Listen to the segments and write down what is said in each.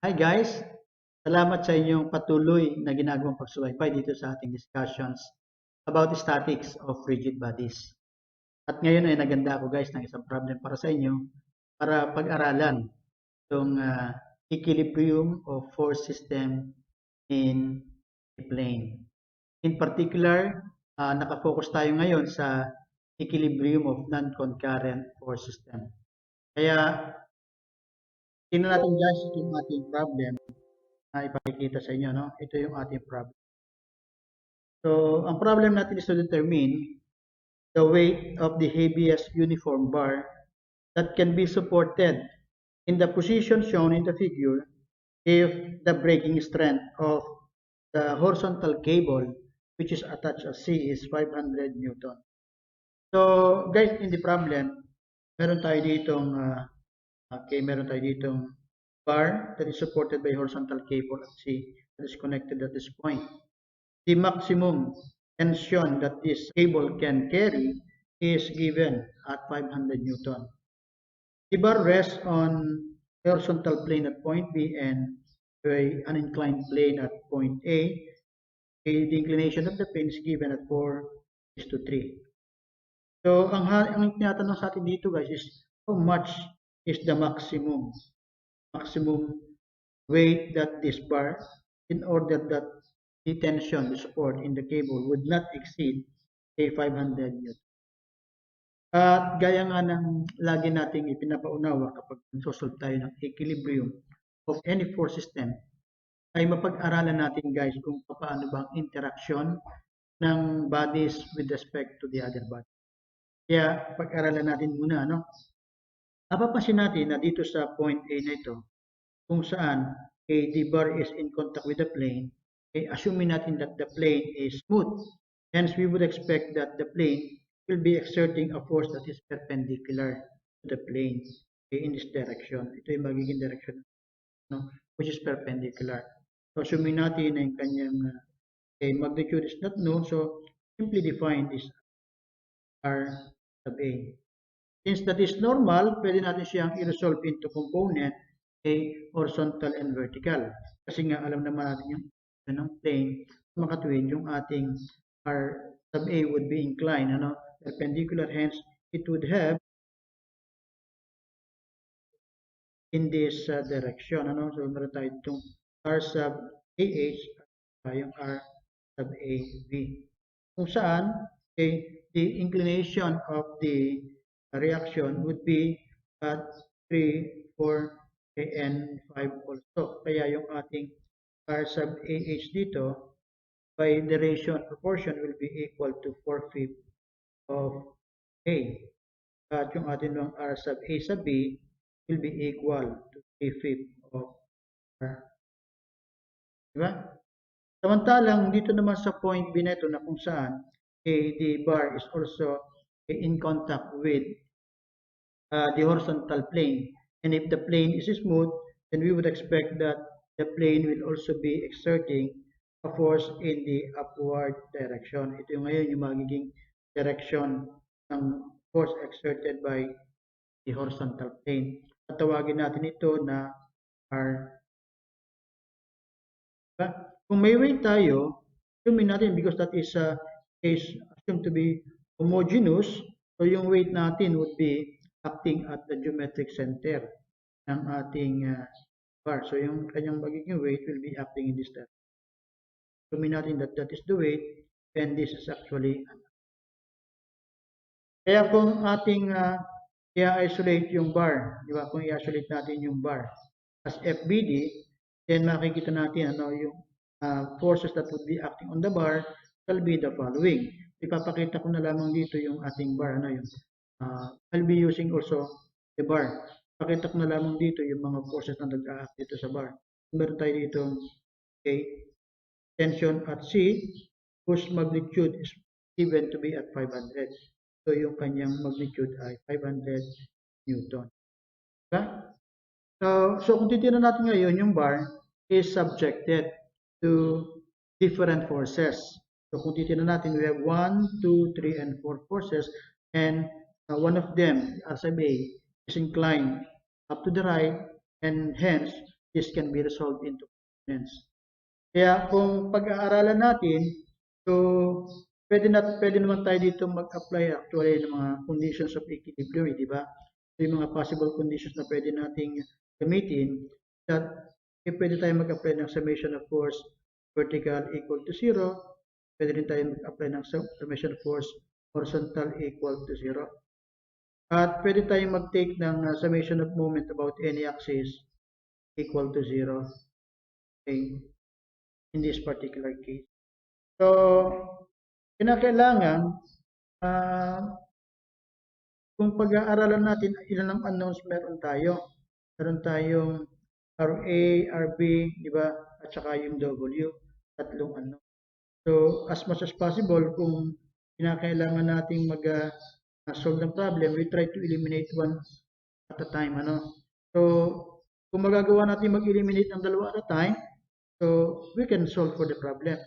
Hi guys! Salamat sa inyong patuloy na ginagawang pagsubaybay dito sa ating discussions about statics of rigid bodies. At ngayon ay naganda ako guys ng isang problem para sa inyo para pag-aralan itong equilibrium of force system in a plane. In particular, nakafocus tayo ngayon sa equilibrium of non-concurrent force system. Kaya tingnan natin guys itong ating problem na ipakikita sa inyo, no? Ito yung ating problem. So, ang problem natin is to determine the weight of the heaviest uniform bar that can be supported in the position shown in the figure if the breaking strength of the horizontal cable which is attached as C is 500 Newton. So, guys, in the problem, meron tayo ditong meron tayo ditong bar that is supported by horizontal cable at C that is connected at this point. The maximum tension that this cable can carry is given at 500 Newton. The bar rests on the horizontal plane at point B and an inclined plane at point A. The inclination of the plane is given at 4:3. So, ang tinatanong sa atin dito guys is how much is the maximum weight that this bar in order that the tension, the support in the cable would not exceed a 500 Newton. At gaya nga ng lagi nating ipinapaunawa kapag nagsosolve tayo ng equilibrium of any force system, ay mapag-aralan natin guys kung paano ba ang interaction ng bodies with respect to the other body. Kaya pag-aralan natin muna, no? Napapansin natin na dito sa point A na ito, kung saan the bar is in contact with the plane, assuming natin that the plane is smooth. Hence, we would expect that the plane will be exerting a force that is perpendicular to the plane in this direction. Ito yung magiging direction, no? Which is perpendicular. So, assuming natin na yung kanyang magnitude is not known, so simply define this R sub A. Since that is normal, pwede natin siyang i-resolve into component horizontal and vertical. Kasi nga alam naman natin yung ng plane, makatuwid yung ating R sub A would be inclined, perpendicular, hence it would have in this direction, so meron tayo itong R sub AH at yung R sub AB. Kung saan, the inclination of the reaction would be at 3, 4, and 5 also. Kaya yung ating R sub AH dito, by the ratio and proportion will be equal to 4/5 of A. At yung ating R sub A sub B will be equal to 3/5 of R. Diba? Samantalang dito naman sa point B na ito na kung saan the bar is also in contact with the horizontal plane. And if the plane is smooth, then we would expect that the plane will also be exerting a force in the upward direction. Ito yung ngayon yung magiging direction ng force exerted by the horizontal plane. At tawagin natin ito na R. Kung may weight tayo, assume natin because that is assumed to be homogeneous, so yung weight natin would be acting at the geometric center ng ating bar. So yung kanyang magiging weight will be acting in this direction. Assume natin that that is the weight, and this is actually kaya kung ating i-isolate yung bar, di ba? Kung i-isolate natin yung bar as FBD, then makikita natin yung forces that would be acting on the bar shall be the following. Ipapakita ko na lamang dito yung ating bar, I'll be using also the bar. Pakita ko na lamang dito yung mga forces na nag-act dito sa bar. Meron tayo dito tension at C whose magnitude is given to be at 500. So yung kanyang magnitude ay 500 Newton. Diba? So kung titignan natin ngayon, yung bar is subjected to different forces. So kung titignan natin, we have 1, 2, 3, and 4 forces, and one of them, R sub A, is inclined up to the right, and hence this can be resolved into components. Kaya kung pag-aaralan natin, so pwede naman tayo dito mag-apply actually ng mga conditions of equilibrium, di ba? So, yung mga possible conditions na pwede nating gamitin, that pwede tayo mag-apply ng summation of force vertical equal to 0, pwede rin tayo mag-apply ng summation of force horizontal equal to 0. At pwede tayong mag-take ng summation of moment about any axis equal to 0, okay, in this particular case. So, kinakailangan, kung pag-aaralan natin, ilan ang unknowns meron tayo. Meron tayong RA, RB, di ba? At saka yung W, tatlong unknown. So, as much as possible, kung kinakailangan nating mag-solve ng problem, we try to eliminate one at a time. So, kung magagawa natin mag-eliminate ng dalawa at a time, so we can solve for the problem.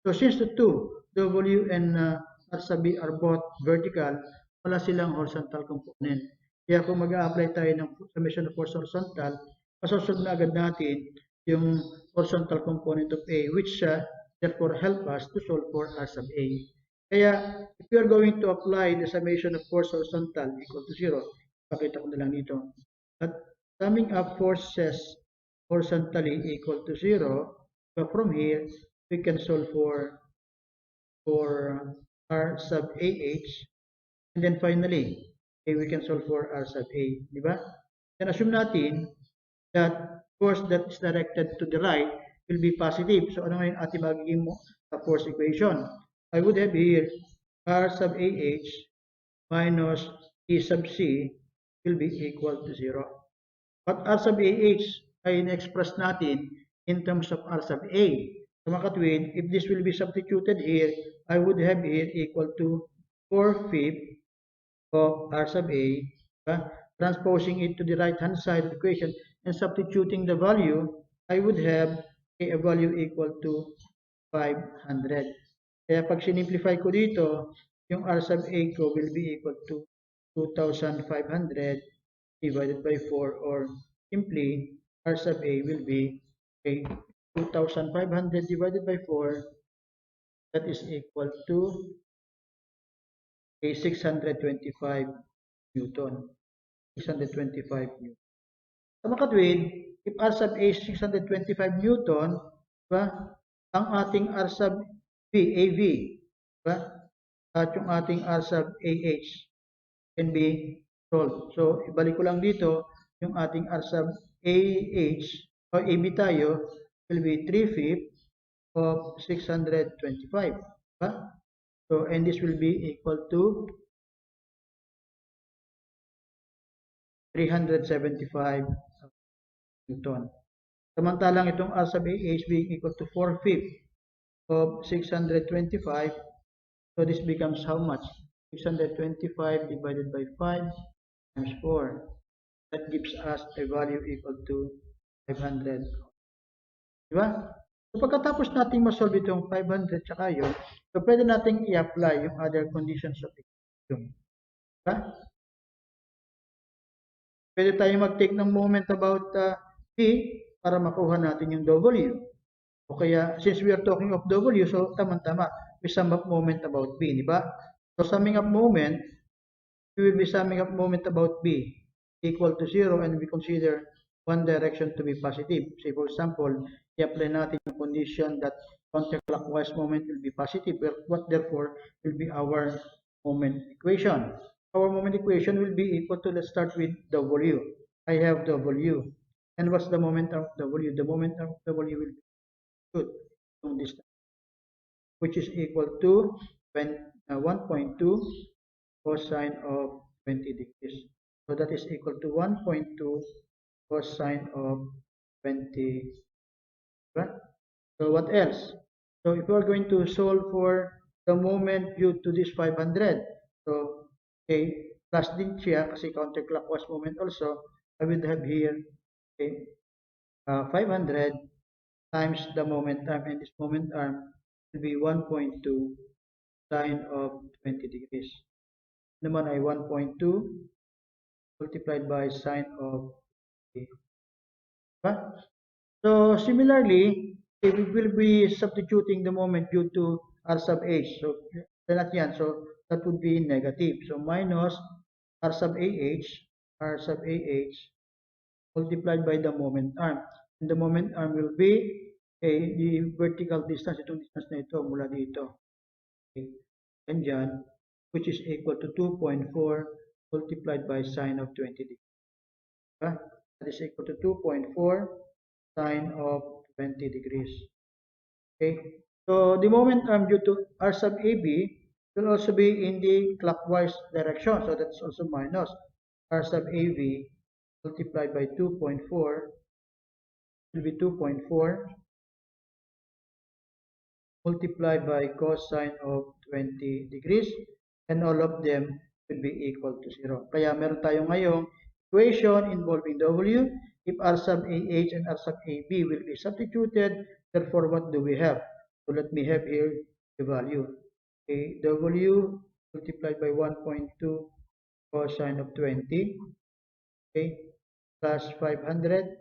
So, since the two, W and R sub B are both vertical, wala silang horizontal component. Kaya kung mag-a-apply tayo ng summation of force horizontal, masosolve na agad natin yung horizontal component of A, which therefore help us to solve for R sub A. Kaya, if we are going to apply the summation of force horizontal equal to 0, pakita ko na lang dito. At summing up forces horizontally equal to 0, so from here, we can solve for R sub AH, and then finally, okay, we can solve for R sub A, di ba? Then assume natin that force that is directed to the right will be positive. So ano ngayon ating magiging force equation? I would have here R sub AH minus E sub C will be equal to 0. But R sub AH ay in-express natin in terms of R sub A. So mga katwid, if this will be substituted here, I would have here equal to 4/5 of R sub A, transposing it to the right-hand side of the equation and substituting the value, I would have a value equal to 500. Kaya pag sinimplify ko dito, yung R sub A ko will be equal to 2,500 divided by 4, or simply R sub A will be 2,500 divided by 4, that is equal to 625 Newton. 625 Newton. Sa mga katwid, if R sub A is 625 Newton, diba? Ang ating R sub B, AV, diba? At yung ating R sub AH can be solved. So, ibalik ko lang dito, yung ating R sub AH, o AB tayo, will be 3/5 of 625. Diba? So, and this will be equal to 375 Newton. Samantalang itong R sub AH being equal to 4/5 of 625, so this becomes how much? 625 divided by 5 times 4. That gives us a value equal to 500. Diba? So pagkatapos nating masolve itong 500 tsaka yun, so pwede nating i-apply yung other conditions of equilibrium. Diba? Pwede tayong mag-take ng moment about P para makuha natin yung W. O kaya, since we are talking of W, so tama-tama, we sum up moment about B, di ba? So summing up moment, we will be summing up moment about B equal to 0, and we consider one direction to be positive. Say for example, i-apply natin yung condition that counterclockwise moment will be positive. What therefore will be our moment equation? Our moment equation will be equal to, let's start with W. I have W. And what's the moment of W? The moment of W will be good from this, which is equal to 1.2 cosine of 20 degrees. So that is equal to 1.2 cosine of 20. Right? So what else? So if we are going to solve for the moment due to this 500, so okay, plus din siya kasi counterclockwise moment also, I will have here, okay, 500 times the moment arm, and this moment arm will be 1.2 sine of 20 degrees. Naman ay 1.2 multiplied by sine of 20. Diba? So similarly, if we will be substituting the moment due to R sub H. So lahat yan. So that would be negative. So minus R sub AH multiplied by the moment arm. And the moment arm will be the vertical distance, itong distance na ito mula dito. Okay. And dyan, which is equal to 2.4 multiplied by sine of 20 degrees. That is equal to 2.4 sine of 20 degrees. Okay. So the moment arm due to R sub AB will also be in the clockwise direction. So that's also minus R sub AB multiplied by 2.4 will be 2.4 multiplied by cosine of 20 degrees, and all of them will be equal to 0. Kaya meron tayo ngayong equation involving W. If R sub AH and R sub AB will be substituted, therefore what do we have? So let me have here the value. Okay, W multiplied by 1.2 cosine of 20, okay, plus 500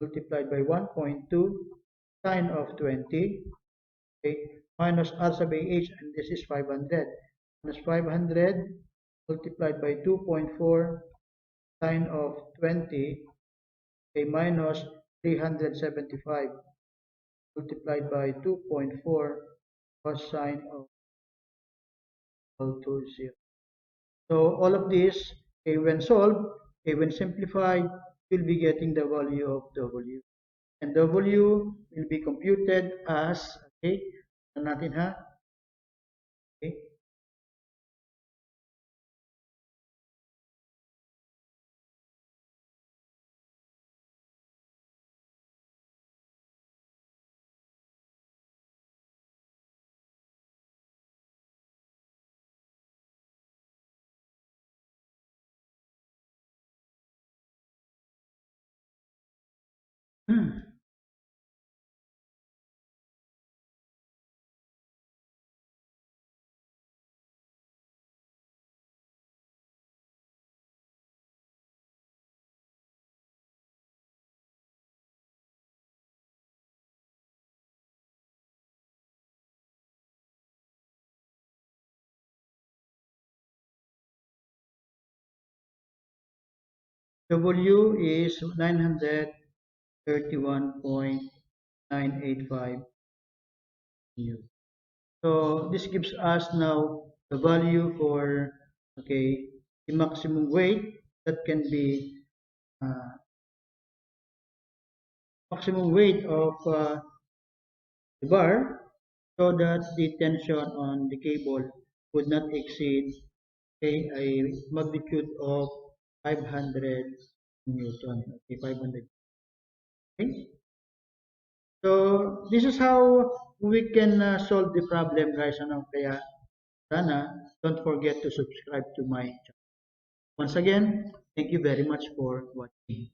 multiplied by 1.2 sine of 20, okay, minus R sub AH, and this is 500, minus 500 multiplied by 2.4 sine of 20, okay, minus 375 multiplied by 2.4 cosine of equal to 0. So all of this, okay, when solved, okay, when simplified, we'll be getting the value of W. And W will be computed as, okay, natin ha, okay, W is 931.985 Newton. So this gives us now the value for, okay, the maximum weight that can be maximum weight of the bar, so that the tension on the cable would not exceed, okay, a magnitude of 500 Newton. Okay, 500. Okay. So this is how we can solve the problem, guys. Ano? Kaya sana don't forget to subscribe to my channel. Once again, thank you very much for watching.